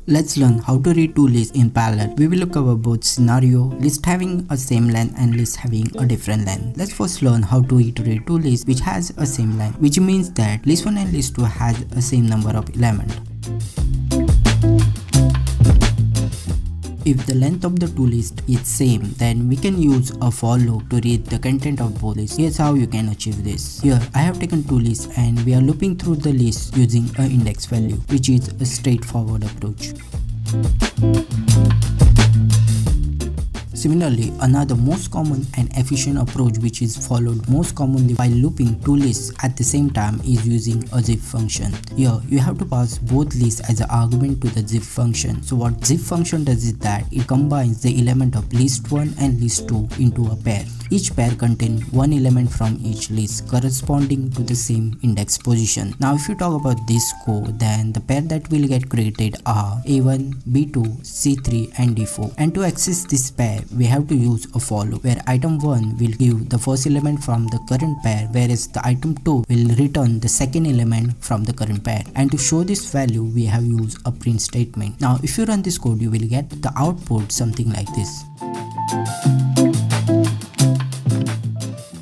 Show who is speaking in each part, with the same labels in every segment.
Speaker 1: Let's learn how to read two lists in parallel. We will cover both scenario, list having a same length and list having a different length. Let's first learn how to iterate two lists which has a same length, which means that list 1 and list 2 has a same number of elements. If the length of the two lists is same, then we can use a for loop to read the content of both lists. Here's how you can achieve this. Here I have taken two lists and we are looping through the list using an index value, which is a straightforward approach. Similarly, another most common and efficient approach which is followed most commonly while looping two lists at the same time is using a zip function. Here, you have to pass both lists as an argument to the zip function. So what zip function does is that it combines the element of list 1 and list 2 into a pair. Each pair contains one element from each list corresponding to the same index position. Now if you talk about this code, then the pair that will get created are A1, B2, C3 and D4. And to access this pair, we have to use a for loop where item 1 will give the first element from the current pair, whereas the item 2 will return the second element from the current pair. And to show this value, we have used a print statement. Now if you run this code, you will get the output something like this.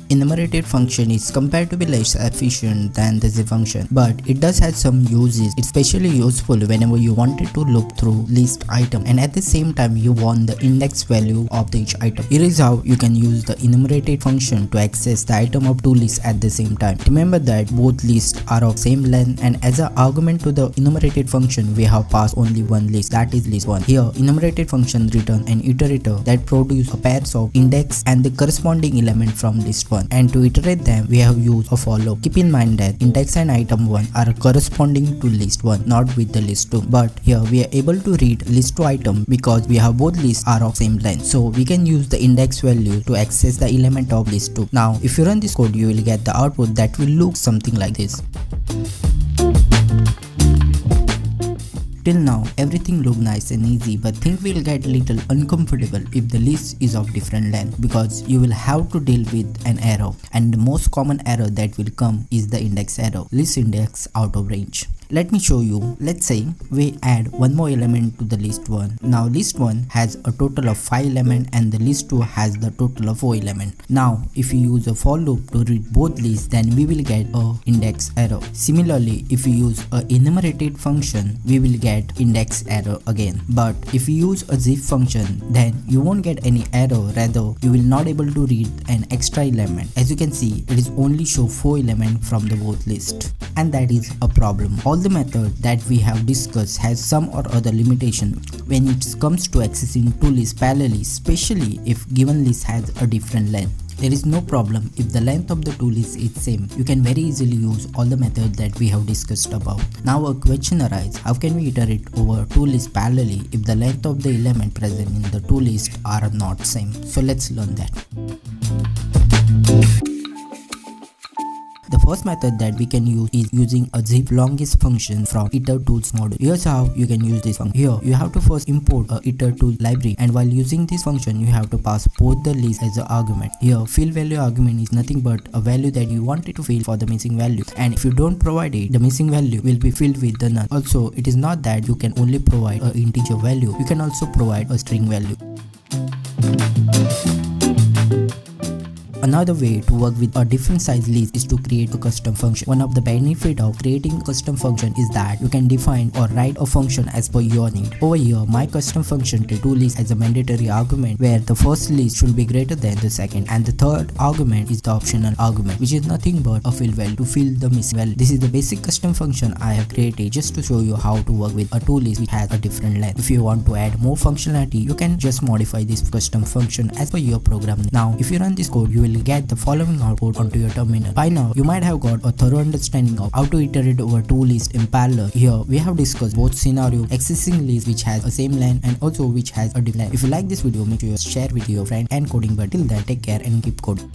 Speaker 1: Enumerated function is comparatively less efficient than the zip function, but it does have some uses. It's especially useful whenever you wanted to loop through list item and at the same time you want the index value of each item. Here is how you can use the enumerated function to access the item of two lists at the same time. Remember that both lists are of same length, and as an argument to the enumerated function we have passed only one list, that is list 1. Here enumerated function return an iterator that produce a pairs of index and the corresponding element from list 1. And to iterate them, we have used a for loop. Keep in mind that index and item 1 are corresponding to list 1, not with the list 2. But here we are able to read list 2 item because we have both lists are of same length. So we can use the index value to access the element of list 2. Now if you run this code, you will get the output that will look something like this. Till now, everything looked nice and easy, but things will get a little uncomfortable if the list is of different length, because you will have to deal with an error, and the most common error that will come is the index error, list index out of range. Let me show you. Let's say we add one more element to the list 1. Now list 1 has a total of 5 elements and the list 2 has the total of 4 elements. Now if we use a for loop to read both lists, then we will get a index error. Similarly, if we use a enumerated function, we will get index error again. But if you use a zip function, then you won't get any error, rather you will not able to read an extra element. As you can see, it is only show 4 elements from the both list, and that is a problem. All the method that we have discussed has some or other limitation when it comes to accessing two lists parallelly, especially if given list has a different length. There is no problem if the length of the two lists is same. You can very easily use all the methods that we have discussed above. Now a question arises, how can we iterate over two lists parallelly if the length of the element present in the two lists are not same? So let's learn that. The first method that we can use is using a zip longest function from itertools module. Here's how you can use this function. Here you have to first import a itertool library, and while using this function you have to pass both the lists as an argument. Here fill value argument is nothing but a value that you wanted to fill for the missing value, and if you don't provide it, the missing value will be filled with the null. Also, it is not that you can only provide an integer value, you can also provide a string value. Another way to work with a different size list is to create a custom function. One of the benefits of creating a custom function is that you can define or write a function as per your need. Over here, my custom function takes two lists as a mandatory argument, where the first list should be greater than the second, and the third argument is the optional argument, which is nothing but a fill value to fill the missing value. This is the basic custom function I have created just to show you how to work with a two list which has a different length. If you want to add more functionality, you can just modify this custom function as per your program. Now if you run this code, you will get the following output onto your terminal. By now you might have got a thorough understanding of how to iterate over two lists in parallel. Here we have discussed both scenario, accessing list which has a same length and also which has a different length. If you like this video, make sure you share with your friend and coding. But till then, take care and keep coding.